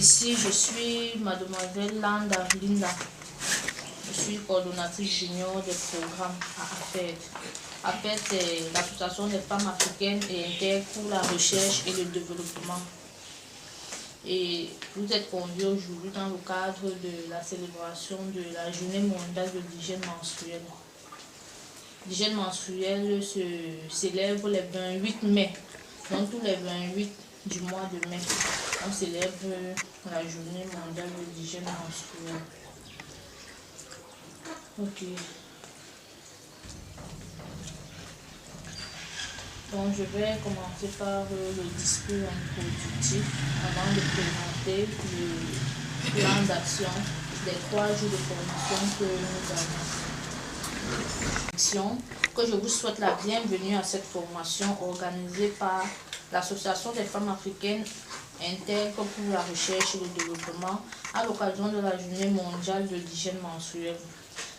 Ici, je suis mademoiselle Linda. Je suis coordonnatrice junior des programmes à AFED. AFED, c'est l'Association des femmes africaines et intègres pour la recherche et le développement. Et vous êtes conviés aujourd'hui dans le cadre de la célébration de la Journée mondiale de l'hygiène menstruelle. L'hygiène menstruelle se célèbre le 28 mai, donc tous les 28 du mois de mai, on célèbre la Journée mondiale de l'hygiène menstruelle. Ok. Donc je vais commencer par le discours introductif avant de présenter le plan d'action des 3 jours de formation que nous avons. Que je vous souhaite la bienvenue à cette formation organisée par l'Association des femmes africaines intègres pour la recherche et le développement à l'occasion de la Journée mondiale de l'hygiène menstruelle.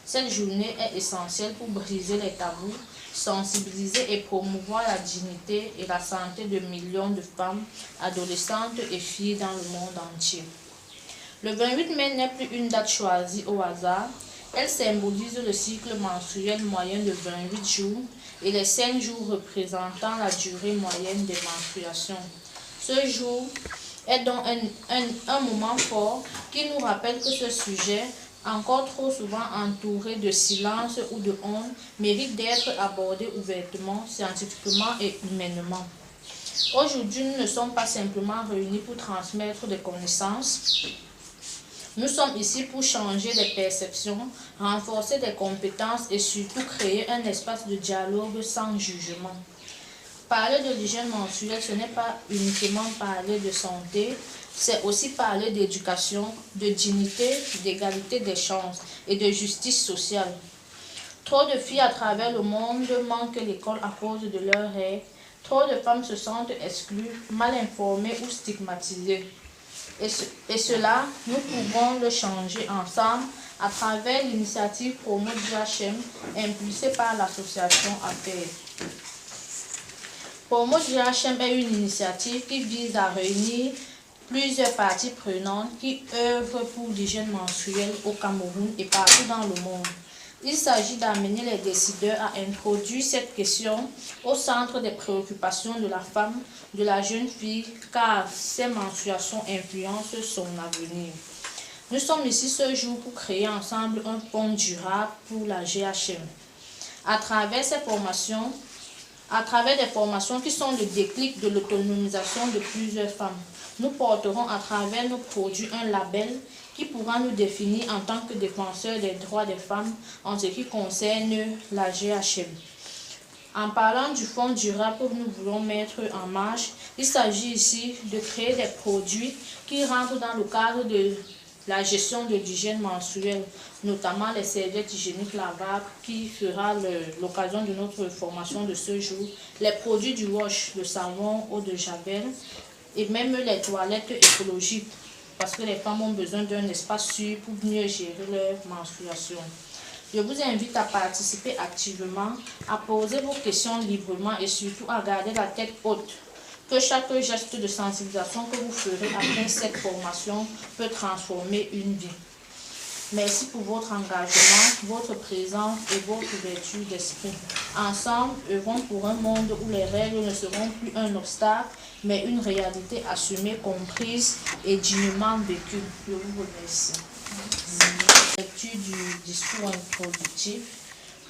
Cette journée est essentielle pour briser les tabous, sensibiliser et promouvoir la dignité et la santé de millions de femmes, adolescentes et filles dans le monde entier. Le 28 mai n'est plus une date choisie au hasard. Elle symbolise le cycle menstruel moyen de 28 jours et les 5 jours représentant la durée moyenne des menstruations. Ce jour est donc un moment fort qui nous rappelle que ce sujet, encore trop souvent entouré de silence ou de honte, mérite d'être abordé ouvertement, scientifiquement et humainement. Aujourd'hui, nous ne sommes pas simplement réunis pour transmettre des connaissances. Nous sommes ici pour changer les perceptions, renforcer des compétences et surtout créer un espace de dialogue sans jugement. Parler de l'hygiène menstruelle, ce n'est pas uniquement parler de santé, c'est aussi parler d'éducation, de dignité, d'égalité des chances et de justice sociale. Trop de filles à travers le monde manquent l'école à cause de leurs règles. Trop de femmes se sentent exclues, mal informées ou stigmatisées. Et cela, nous pouvons le changer ensemble à travers l'initiative Promo GHM impulsée par l'association AFED. Promo GHM est une initiative qui vise à réunir plusieurs parties prenantes qui œuvrent pour l'hygiène menstruelle au Cameroun et partout dans le monde. Il s'agit d'amener les décideurs à introduire cette question au centre des préoccupations de la femme, de la jeune fille, car ces menstruations influencent son avenir. Nous sommes ici ce jour pour créer ensemble un pont durable pour la GHM. À travers des formations qui sont le déclic de l'autonomisation de plusieurs femmes, nous porterons à travers nos produits un label qui pourra nous définir en tant que défenseurs des droits des femmes en ce qui concerne la GHM. En parlant du fonds durable que nous voulons mettre en marche, il s'agit ici de créer des produits qui rentrent dans le cadre de la gestion de l'hygiène menstruelle, notamment les serviettes hygiéniques lavables qui fera l'occasion de notre formation de ce jour, les produits du wash, le savon, eau de javel et même les toilettes écologiques parce que les femmes ont besoin d'un espace sûr pour mieux gérer leur menstruation. Je vous invite à participer activement, à poser vos questions librement et surtout à garder la tête haute. Que chaque geste de sensibilisation que vous ferez après cette formation peut transformer une vie. Merci pour votre engagement, votre présence et votre ouverture d'esprit. Ensemble, œuvrons pour un monde où les règles ne seront plus un obstacle, mais une réalité assumée, comprise et dignement vécue. Je vous remercie. Lecture du discours introductif.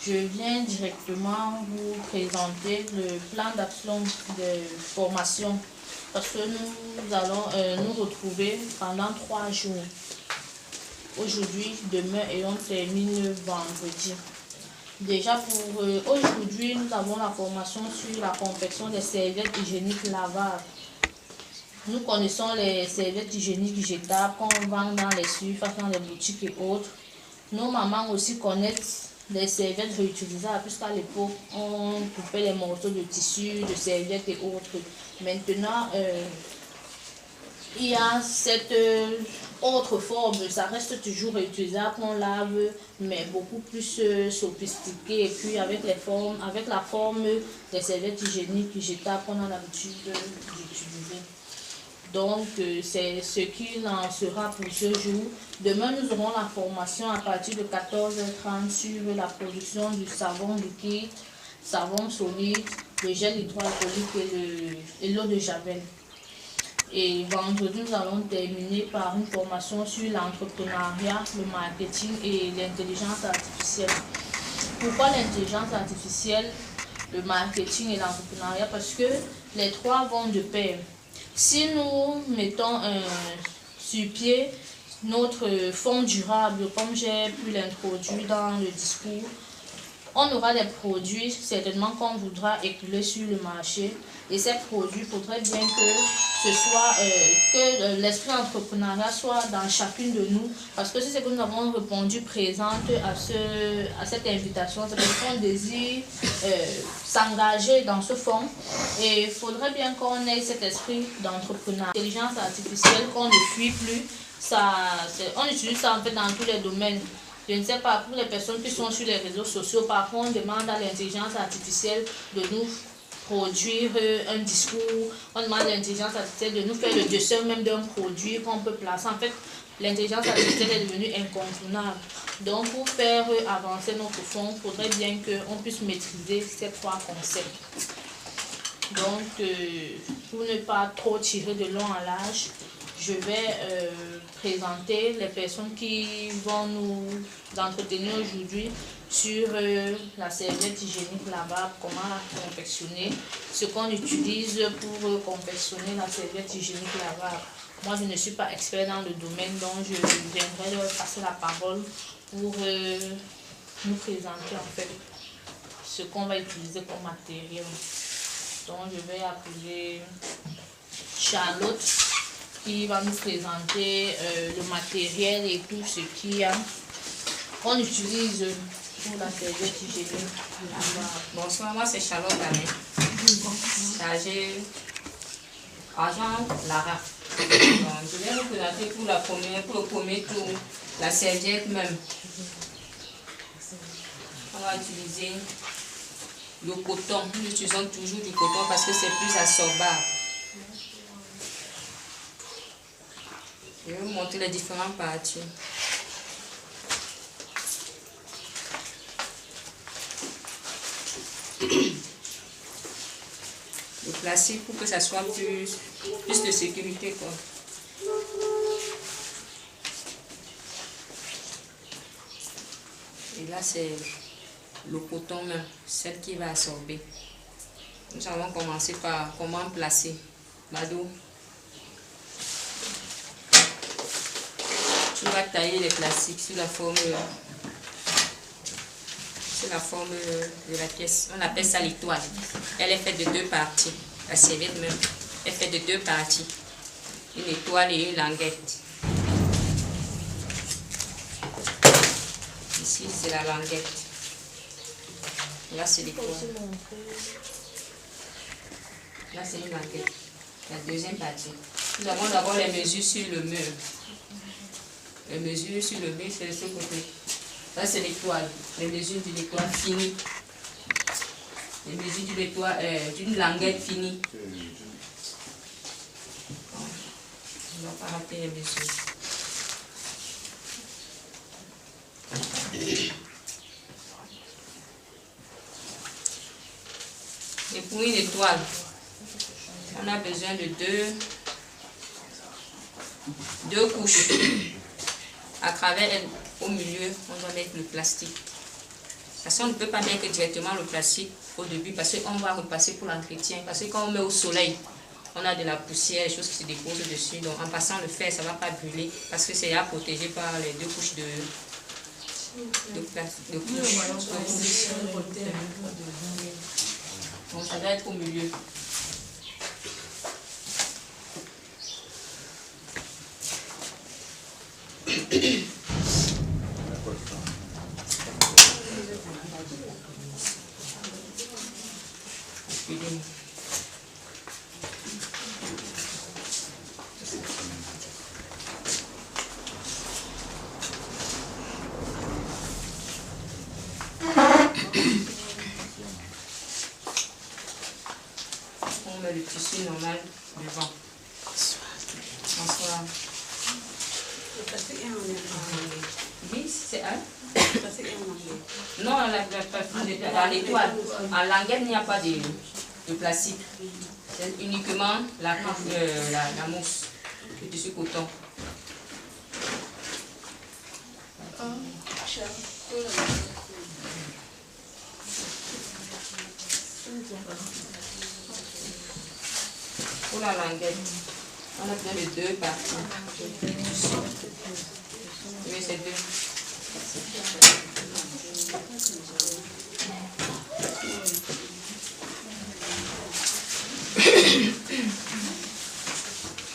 Je viens directement vous présenter le plan d'action de formation parce que nous allons nous retrouver pendant 3 jours. Aujourd'hui, demain et on termine vendredi. Déjà pour aujourd'hui, nous avons la formation sur la confection des serviettes hygiéniques lavables. Nous connaissons les serviettes hygiéniques jetables qu'on vend dans les surfaces, dans les boutiques et autres. Nos mamans aussi connaissent les serviettes réutilisables, puisqu'à l'époque, on coupait les morceaux de tissu, de serviettes et autres. Maintenant, il y a cette autre forme, ça reste toujours réutilisable, qu'on lave, mais beaucoup plus sophistiqué. Et puis avec la forme des serviettes hygiéniques jetables qu'on a l'habitude d'utiliser. Donc, c'est ce qu'il en sera pour ce jour. Demain, nous aurons la formation à partir de 14h30 sur la production du savon liquide, savon solide, le gel hydroalcoolique et l'eau de javel. Et vendredi, nous allons terminer par une formation sur l'entrepreneuriat, le marketing et l'intelligence artificielle. Pourquoi l'intelligence artificielle, le marketing et l'entrepreneuriat? Parce que les trois vont de pair. Si nous mettons sur pied notre fonds durable, comme j'ai pu l'introduire dans le discours, on aura des produits certainement qu'on voudra écouler sur le marché. Et ces produits, il faudrait bien que ce soit que l'esprit entrepreneurial soit dans chacune de nous. Parce que c'est ce que nous avons répondu présente à cette invitation. C'est parce qu'on désire s'engager dans ce fonds. Et il faudrait bien qu'on ait cet esprit d'entrepreneuriat. L'intelligence artificielle, qu'on ne fuit plus. On utilise ça en fait dans tous les domaines. Je ne sais pas, pour les personnes qui sont sur les réseaux sociaux, parfois on demande à l'intelligence artificielle de nous produire un discours, on demande à l'intelligence artificielle de nous faire le dessin même d'un produit qu'on peut placer. En fait, l'intelligence artificielle est devenue incontournable. Donc, pour faire avancer notre fonds, il faudrait bien qu'on puisse maîtriser ces trois concepts. Donc, pour ne pas trop tirer de long en large, je vais présenter les personnes qui vont nous entretenir aujourd'hui sur la serviette hygiénique lavable, comment la confectionner, ce qu'on utilise pour confectionner la serviette hygiénique lavable. Moi, je ne suis pas expert dans le domaine, donc je viendrai leur passer la parole pour nous présenter en fait ce qu'on va utiliser comme matériel. Donc, je vais appeler Charlotte, qui va nous présenter le matériel et tout ce qu'on utilise pour la serviette hygiénique. Bonsoir, moi c'est Charlotte Danet, chargée Argent Lara. Je vais vous présenter pour le premier tour, la serviette même. On va utiliser le coton. Nous utilisons toujours du coton parce que c'est plus absorbable. Je vais vous montrer les différentes parties. Le plastique pour que ça soit plus de sécurité, quoi. Et là c'est le coton même, celle qui va absorber. Nous allons commencer par comment placer. Mado, tu vas tailler les plastiques sur la forme de la pièce. On appelle ça l'étoile. Elle est faite de deux parties. La serviette même est faite de deux parties. Une étoile et une languette. Ici, c'est la languette. Là, c'est l'étoile. Là, c'est une languette. La deuxième partie. Nous avons d'abord les mesures sur le mur. Les mesures sur le mur, c'est de ce côté. Là, c'est l'étoile. Les mesures d'une étoile finie. Les mesures d'une étoile, d'une languette finie. On ne va pas rater les mesures. Et pour une étoile, on a besoin de deux couches. À travers elle, au milieu, on doit mettre le plastique. Parce qu'on ne peut pas mettre directement le plastique au début parce qu'on va repasser pour l'entretien. Parce que quand on met au soleil, on a de la poussière, des choses qui se déposent dessus. Donc en passant le fer, ça ne va pas brûler parce que c'est là protégé par les deux couches de plastique. Donc ça doit être au milieu. On met le tissu normal devant. François. Oui, c'est un. Non, dans l'étoile. En languette, il n'y a pas de plastique. C'est uniquement la mousse, le tissu coton. Pour la languette, on a besoin de 2 parties. Oui, c'est 2.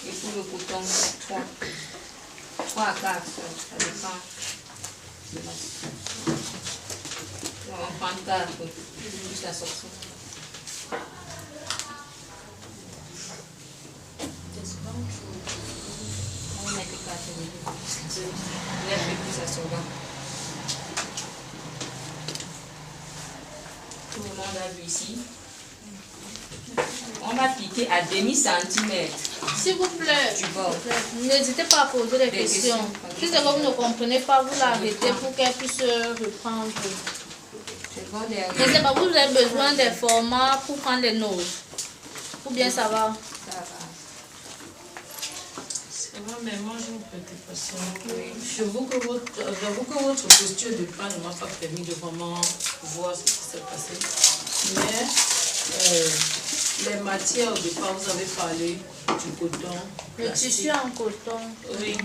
Et pour le coton, 3 à 4, ça dépend. On prend 4, juste la sortie. On va mettre 4 plus absorbant. Tout le monde a vu ici. On va piquer à demi-centimètre. S'il vous plaît, Du bord. n'hésitez pas à poser des questions. Si c'est que vous ne comprenez pas, vous l'arrêtez pour qu'elle puisse reprendre. Je ne sais pas, vous avez besoin des formats pour prendre les notes. Ou bien ça va? Ça va. Mais moi j'ai une petite question. J'avoue que votre posture de plan ne m'a pas permis de vraiment voir ce qui s'est passé. Mais les matières, au départ, vous avez parlé du coton. Le tissu en coton. Oui.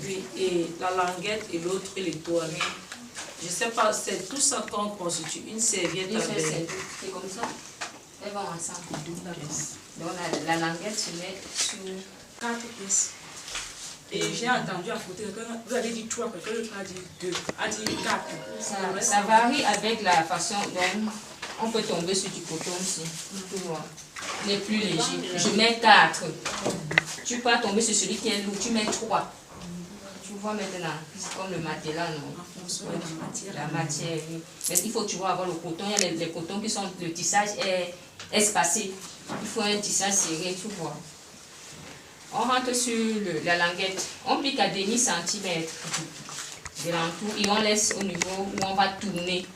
Oui. Et la languette et l'autre et l'étoile. Je ne sais pas, c'est tout ça qu'on constitue une serviette avec. C'est comme ça. Elles vont ensemble. Donc la languette se met sur 4 pièces. Et j'ai entendu à côté, vous avez dit 3, quelqu'un d'autre a dit 2, a dit 4. Ça varie avec la façon dont on peut tomber sur du coton aussi. Tu vois. Les plus légers. Je mets 4. Tu peux tomber sur celui qui est lourd, tu mets 3. Tu vois maintenant, c'est comme le matelas, non? La matière, oui. Mais il faut toujours avoir le coton. Il y a les cotons qui sont, le tissage est espacé. Il faut un tissage serré, tu vois. On rentre sur la languette. On pique à demi-centimètre de l'entour et on laisse au niveau où on va tourner.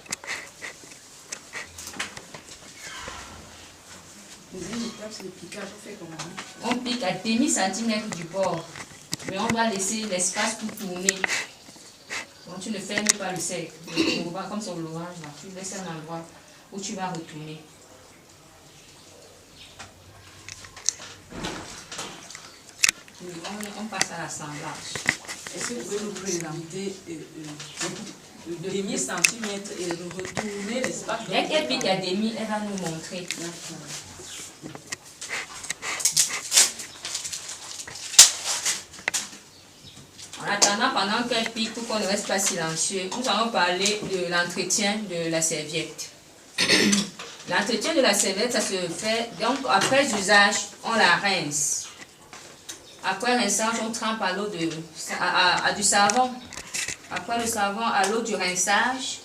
On pique à demi-centimètre du bord. Mais on doit laisser l'espace pour tourner. Donc tu ne fermes pas le cercle. Comme sur l'orange, tu laisses un endroit où tu vas retourner. On passe à l'assemblage. Est-ce que vous pouvez nous présenter le demi-centimètre et le retourner l'espace? Dès qu'elle pique à demi, elle va nous montrer. En attendant, pendant qu'elle pique, pour qu'on ne reste pas silencieux, nous allons parler de l'entretien de la serviette. L'entretien de la serviette, ça se fait, donc après usage, on la rince. Après rinçage, on trempe à l'eau à du savon. Après le savon, à l'eau du rinçage,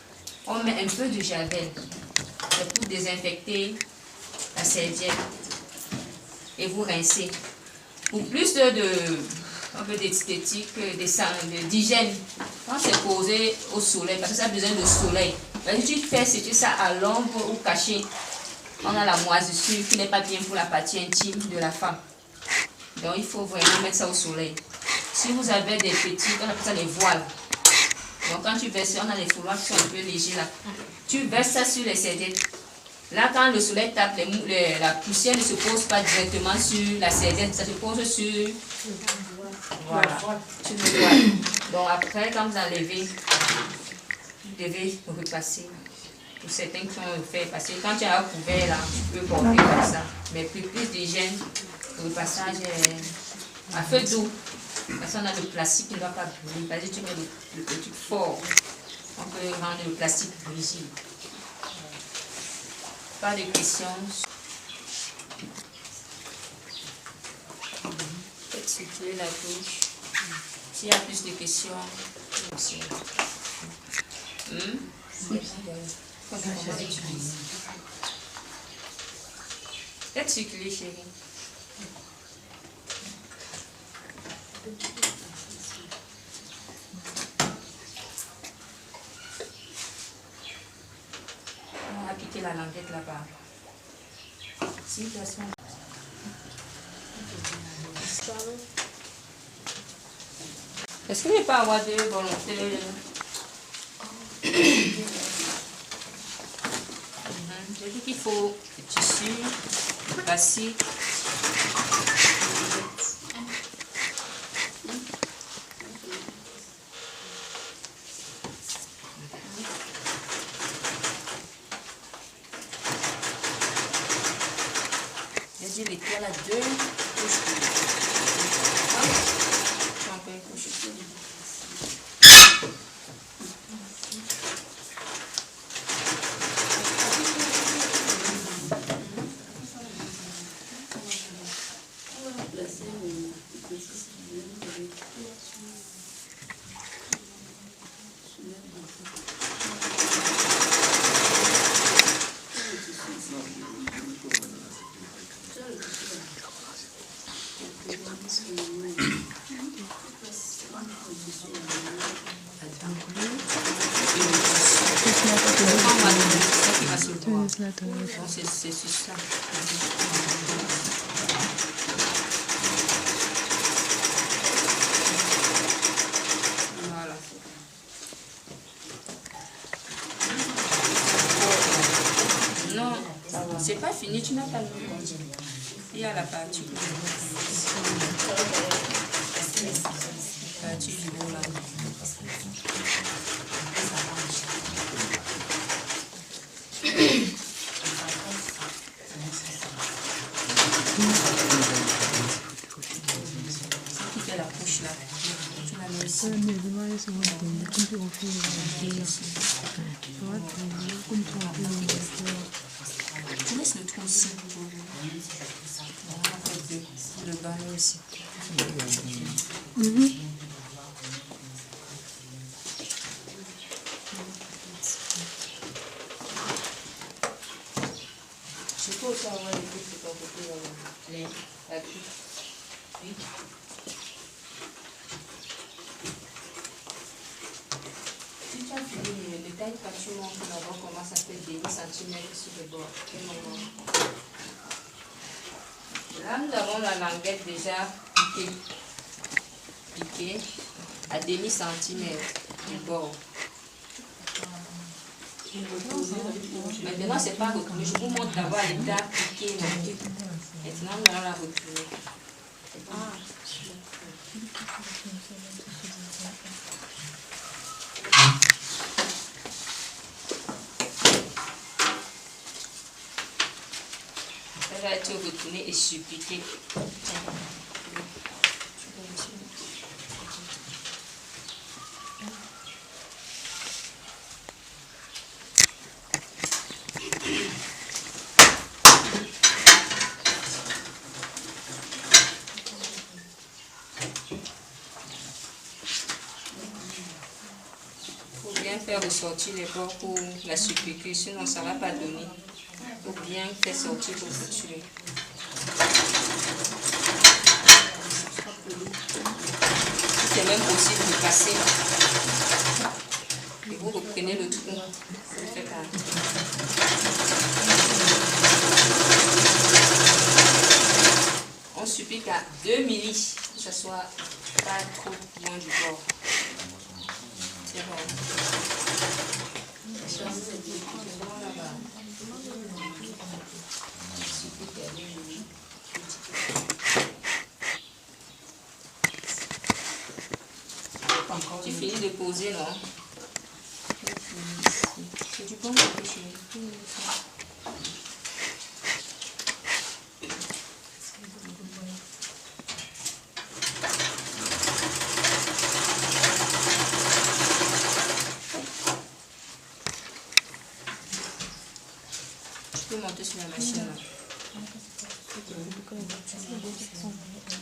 on met un peu de javel. C'est pour désinfecter la serviette. Et vous rincez. Pour plus un peu d'esthétique, d'hygiène, quand c'est posé au soleil, parce que ça a besoin de soleil. Mais si tu fais sécher ça à l'ombre ou caché, on a la moisissure qui n'est pas bien pour la partie intime de la femme. Donc il faut vraiment mettre ça au soleil. Si vous avez des petits, on appelle ça les voiles. Donc quand tu verses, on a les fouloirs qui sont un peu légers là. Tu verses ça sur les serviettes. Là quand le soleil tape, la poussière ne se pose pas directement sur la serviette, ça se pose sur... Voilà, sur le voile. Donc après, quand vous enlevez, vous devez repasser. Pour certains qui ont fait passer, quand tu as un couvert là, tu peux porter comme ça. Mais plus d'hygiène, le passage est à feu d'eau. Parce qu'on a le plastique qui ne doit pas brûler. Parce que tu mets le truc fort, on peut rendre le plastique rigide. Pas de questions. Faites circuler la touche. S'il y a plus de questions, faites circuler, chérie. On va quitter la languette là-bas. Situation. Est-ce qu'il n'y a pas avoir de volonté? J'ai dit qu'il faut du tissu, du plastique. J'ai dit l'étoile à 2 couches. Un peu une couche. C'est ça. Voilà. Non, c'est pas fini, tu n'as pas le nom. Il y a la partie. La partie du haut là. Tu laisses le trou aussi. Le ballon aussi. Je peux aussi avoir les coups de ton côté. La coupe. Oui. Si tu as fini le détail, quand tu montres d'abord comment ça fait 10 cm sur le bord. Là, nous avons la languette déjà piquée à demi centimètre du bord. Maintenant, c'est pas retourné. Je vous montre d'abord l'état piqué. Maintenant, nous allons la retourner. Elle va être retournée et surpiquée. Il faut bien faire ressortir les bords pour la surpiquer, sinon ça ne va pas donner. Il faut bien faire sortir pour couturer. C'est même possible de passer. Et vous reprenez le trou. Vous faites on supplique à 2 milli, que ce soit pas trop loin du bord. C'est bon. Tu finis de poser, non? C'est du bon chez tu peux monter sur la machine là.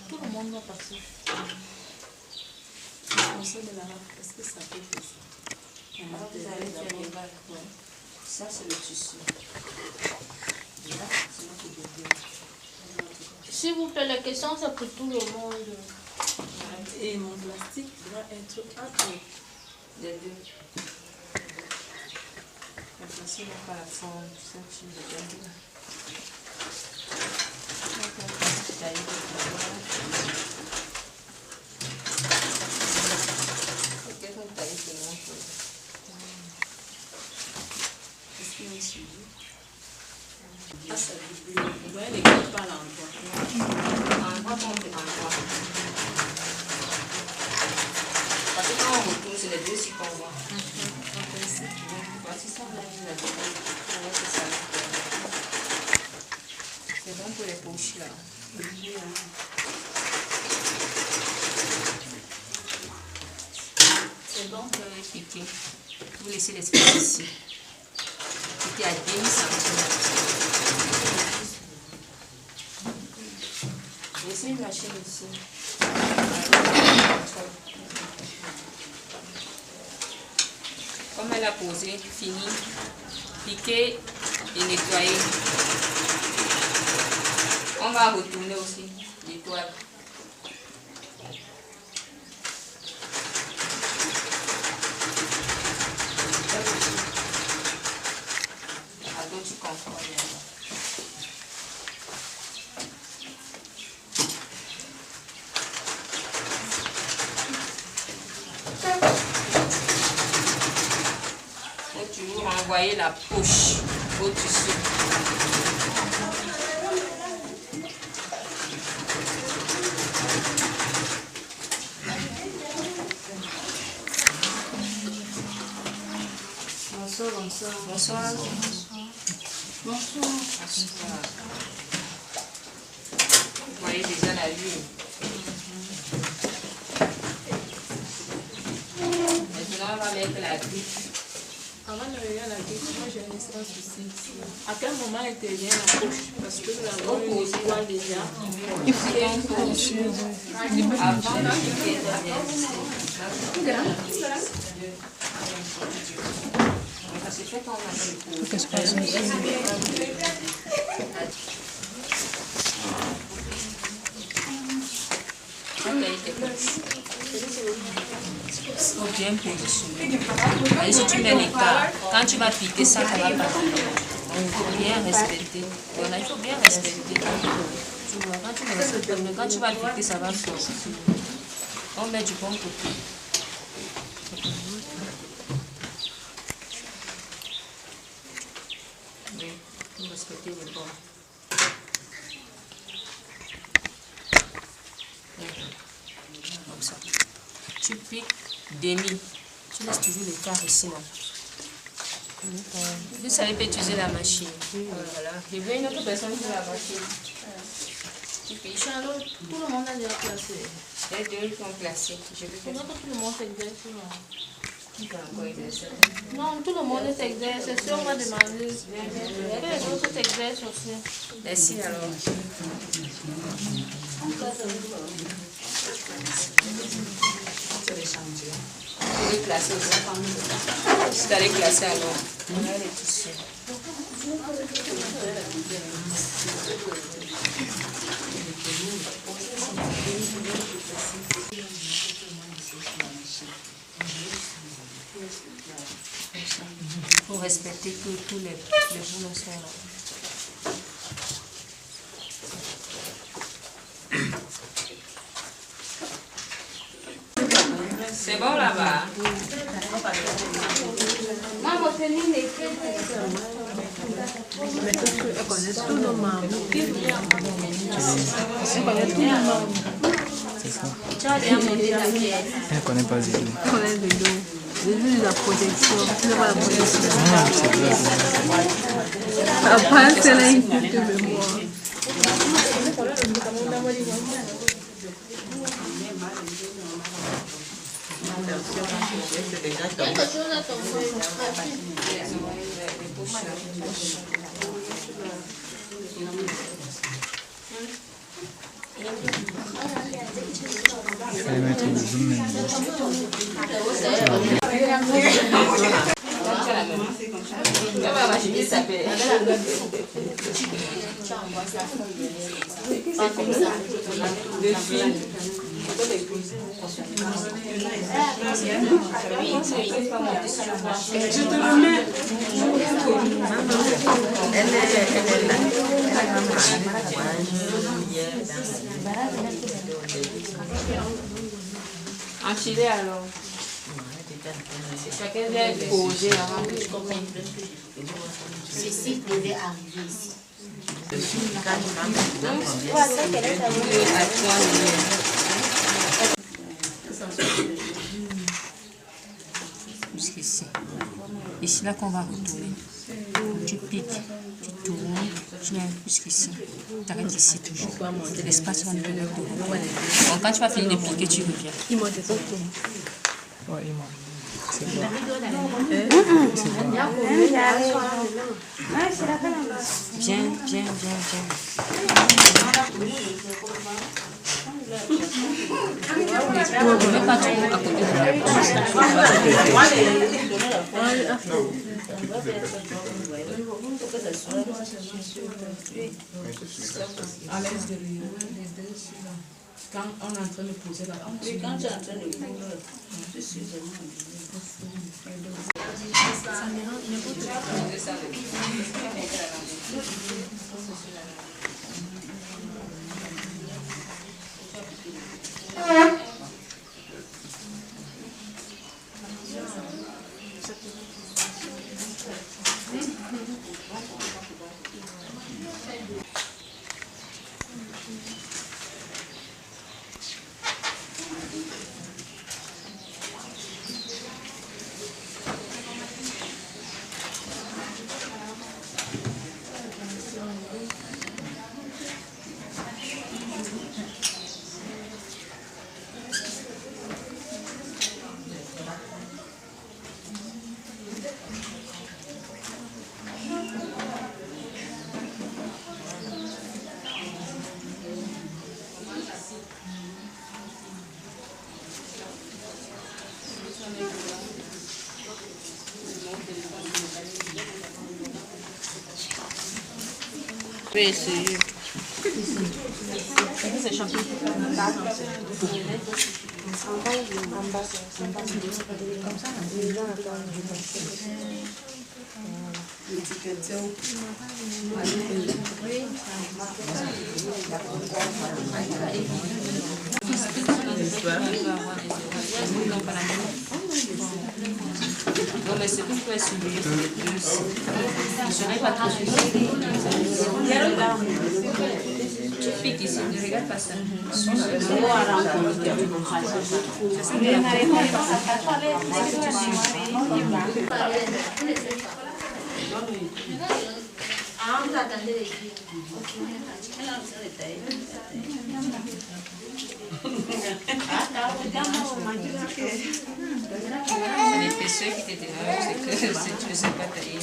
Tout le monde va passer. Est-ce que ça peut faire ça? Vous allez faire les vagues. Ça, c'est le tissu. Là, c'est notre bébé. S'il vous plaît, les questions, c'est pour tout le monde. et mon plastique doit être entre les deux. Le plastique n'a pas la forme, ça tu le donnes là. Ah, ça dit. Vous voyez les gars pas à l'endroit. Parce que quand on retourne, c'est les deux ci qu'on voit. Voici ça, on a vu la c'est bon pour les poches là. C'est bon pour les piquer. Vous laissez l'espace ici. Piquer à 10 cm. Laissez une machine ici. Comme elle a posé, fini, piquer et nettoyer. On va retourner aussi l'étoile. À d'autres conforts. Toujours envoyer la poche au-dessus. Bonsoir, bonsoir. Bonsoir. Bonsoir. Bonsoir. Vous voyez déjà la lune. Maintenant, on va mettre la griffe. Avant de regarder la griffe, moi j'ai un espace aussi. À quel moment intervient la poche? Parce que nous avons une étoile déjà. Il faut avant de piquer parce que quand on a Qu'est-ce que c'est? faut bien positionner. Si tu mets l'écart, quand tu vas piquer ça, ça va partir. Il faut bien respecter. Voilà, il faut bien respecter. Tu vois, quand tu ne respectes pas, quand tu vas piquer, ça va sortir. On met du bon côté. Oui, il faut respecter le bon. Comme ça. Tu piques demi. Tu laisses toujours l'écart ici. Non? Vous savez pas utiliser la machine. Voilà. Je veux une autre personne qui la machine. Tu piques. Tout le monde a déjà placé. Les deux sont placés. Je veux Pourquoi que tout le monde s'exerce souvent? Qui va encore exercer? Non, tout le monde s'exerce. C'est sûr, on va demander. Que les autres s'exercent aussi. Merci alors. Vous pouvez classer aussi. Si tu allais classer alors, on a les tissus. Il faut respecter que tous les boulots sont là. C'est bon là-bas. Maman, c'est une équipe. Mais elle connaît tous nos membres. Elle connaît tous nos membres. Tu as bien monté la pièce. Elle ne connaît pas du tout. Elle connaît du tout. J'ai vu la protection. Tu n'as pas la protection. C'est vrai. Après, c'est là une petite mémoire. Quelque chose à tomber. Je vais mettre le zoom maintenant. Je te le mets. Elle est là. Enfiler alors. Chacun vient poser avant que je comprenne. Ceci devait arriver ici. Jusqu'ici. Et c'est là qu'on va retourner. Tu piques, tu tournes, tu viens jusqu'ici. Tu arrêtes ici toujours. C'est l'espace où on peut le tourner. Donc quand tu vas finir de piquer, tu reviens. Ouais, il m'a. C'est bon. Viens. Ne mets pas trop à côté de la bouche. À l'aise de lui, les deux sur là. Quand on est en train de poser la honte. Oui, quand tu es en train de courir, je suis vraiment Je vais essayer. Non, mais c'est tout pour surveiller sur les deux. Je ne serai pas trop surveillée. Tu piques ici, ne regarde pas ça. C'est l'épaisseur qui te dérange, c'est que tu ne sais pas tailler.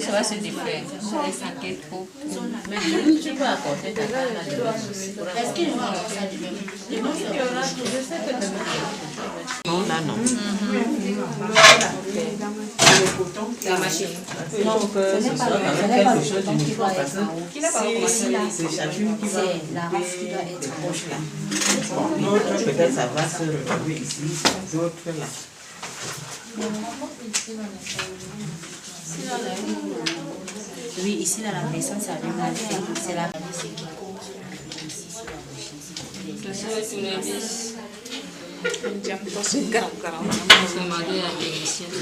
Ça va se défaire. Ça inquiète trop. Mais tu peux apporter ta carte. Est-ce qu'il y aura ça du même? Non, là, non. La machine. Non, que ce soit quelque chose d'uniforme parce que c'est chacune qui va C'est la race qui doit être proche là. L'autre, peut-être ça va se retrouver ici, l'autre là. Oui, ici dans la maison, ça vient mal fait. C'est la police qui compte ici sur la machine. Ça sur les vis. Son mari est la technicienne.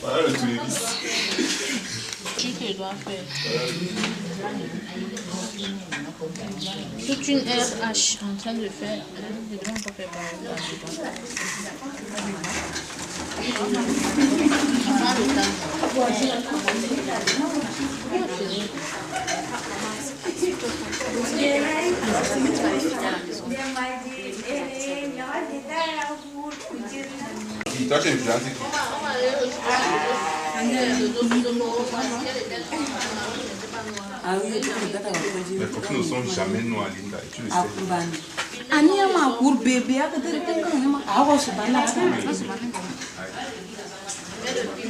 Voilà le tournevis. Tu te dois faire toute une RH en train de faire. Je dois encore faire pareil. Prends le temps. Toi, tu es influencé. Ah oui, Les copines ne sont jamais noires, Linda. Et tu le sais. Aniyama pour bébé, à côté de ah, ouais, c'est pas là.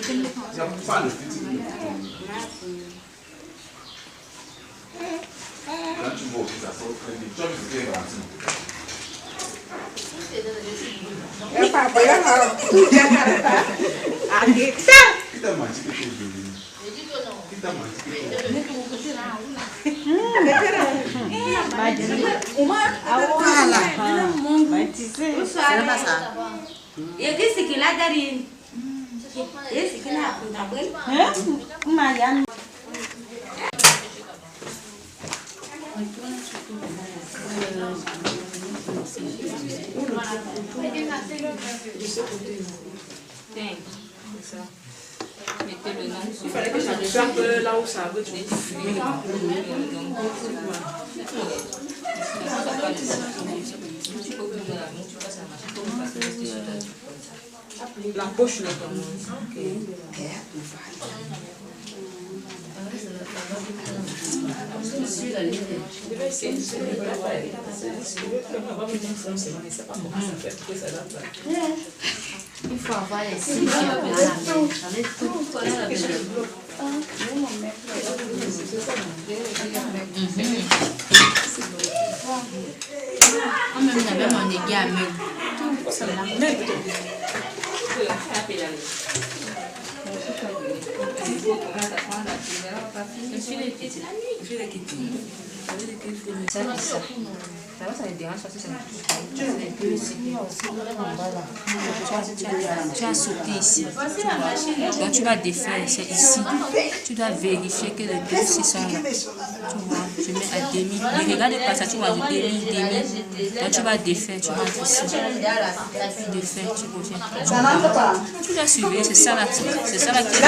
Il n'y a pas le petit. Quand tu vois aussi, ça sort très vite. Tu as vu ce qu'elle est grandie. Qui t'a menti que tu es venu? Qui t'a menti que tu es venu? C'est pas ça. Et qu'est-ce qu'il a derrière? Qu'est-ce qu'il a après? Mettez le nom. Il fallait que ça frappe là où ça veut. La poche là. Il faut avoir les signes dans la main. J'en ai tout. Même j'avais mon aiguille à main. C'est la même. Ça les dérange parce que ça me touche. Tu as sauté ici. Donc tu vas défaire, c'est ici. Tu dois vérifier que les deux ici sont là. Tu vois, je mets à demi. Ne regarde pas ça, tu vois, je demi. Donc tu vas défaire, tu rentres ici. Défaire, tu reviens. Tu dois surveiller, c'est ça là. C'est ça là qui est.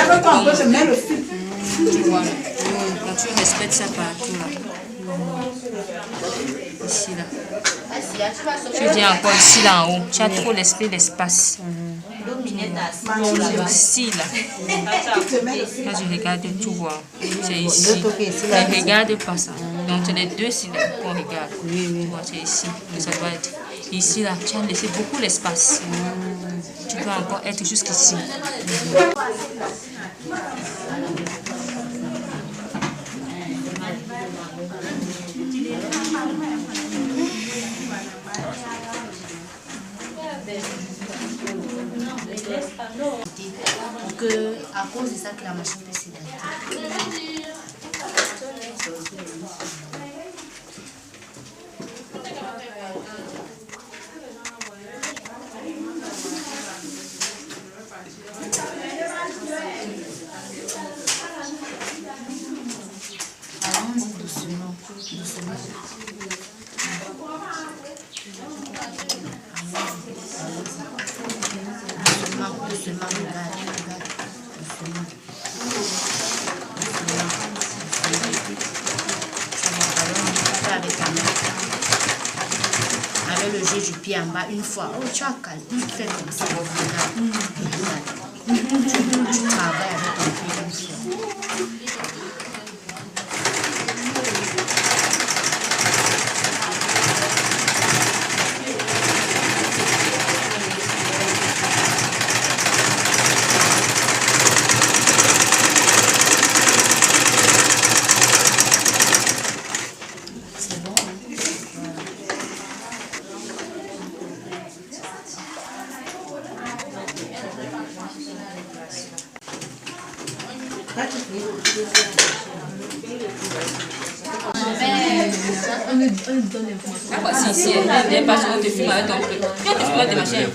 Tu vois, donc tu respectes ça partout là. Ici là. Tu viens encore ici là en haut. Tu as trop l'esprit d'espace. Ici là. Là je regarde tout voir. C'est ici. Ne regarde pas ça. Donc c'est les deux ici là qu'on regarde. Tu vois, c'est ici. Ça doit être ici là. Tu as laissé beaucoup l'espace. Tu peux encore être jusqu'ici. Que à cause de ça que la machine peut s'éteindre. Allons-y doucement, doucement. Doucement, regarde. Avec le jeu du pied en bas, une fois, oh tu as calme, tu fais comme ça, tu travailles avec ton pied une fois. Ah bah si, elle n'est pas sur te filmer avec ton truc. Tu as te filmer des machines.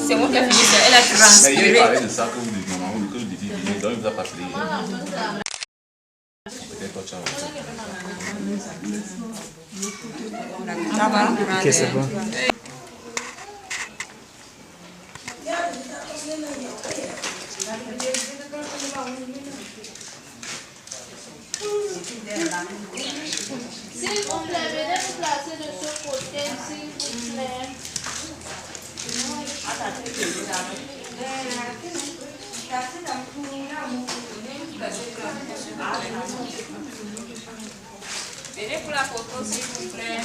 C'est moi qui ai fini ça. Elle a transpiré. Mais il parlait de ça que vous dites, normalement, que vous dites, donc il ne vous a pas payé. Peut-être toi, tu as Ok, c'est bon. S'il vous plaît, venez vous placer de ce côté, s'il vous plaît. Venez pour la photo, s'il vous plaît.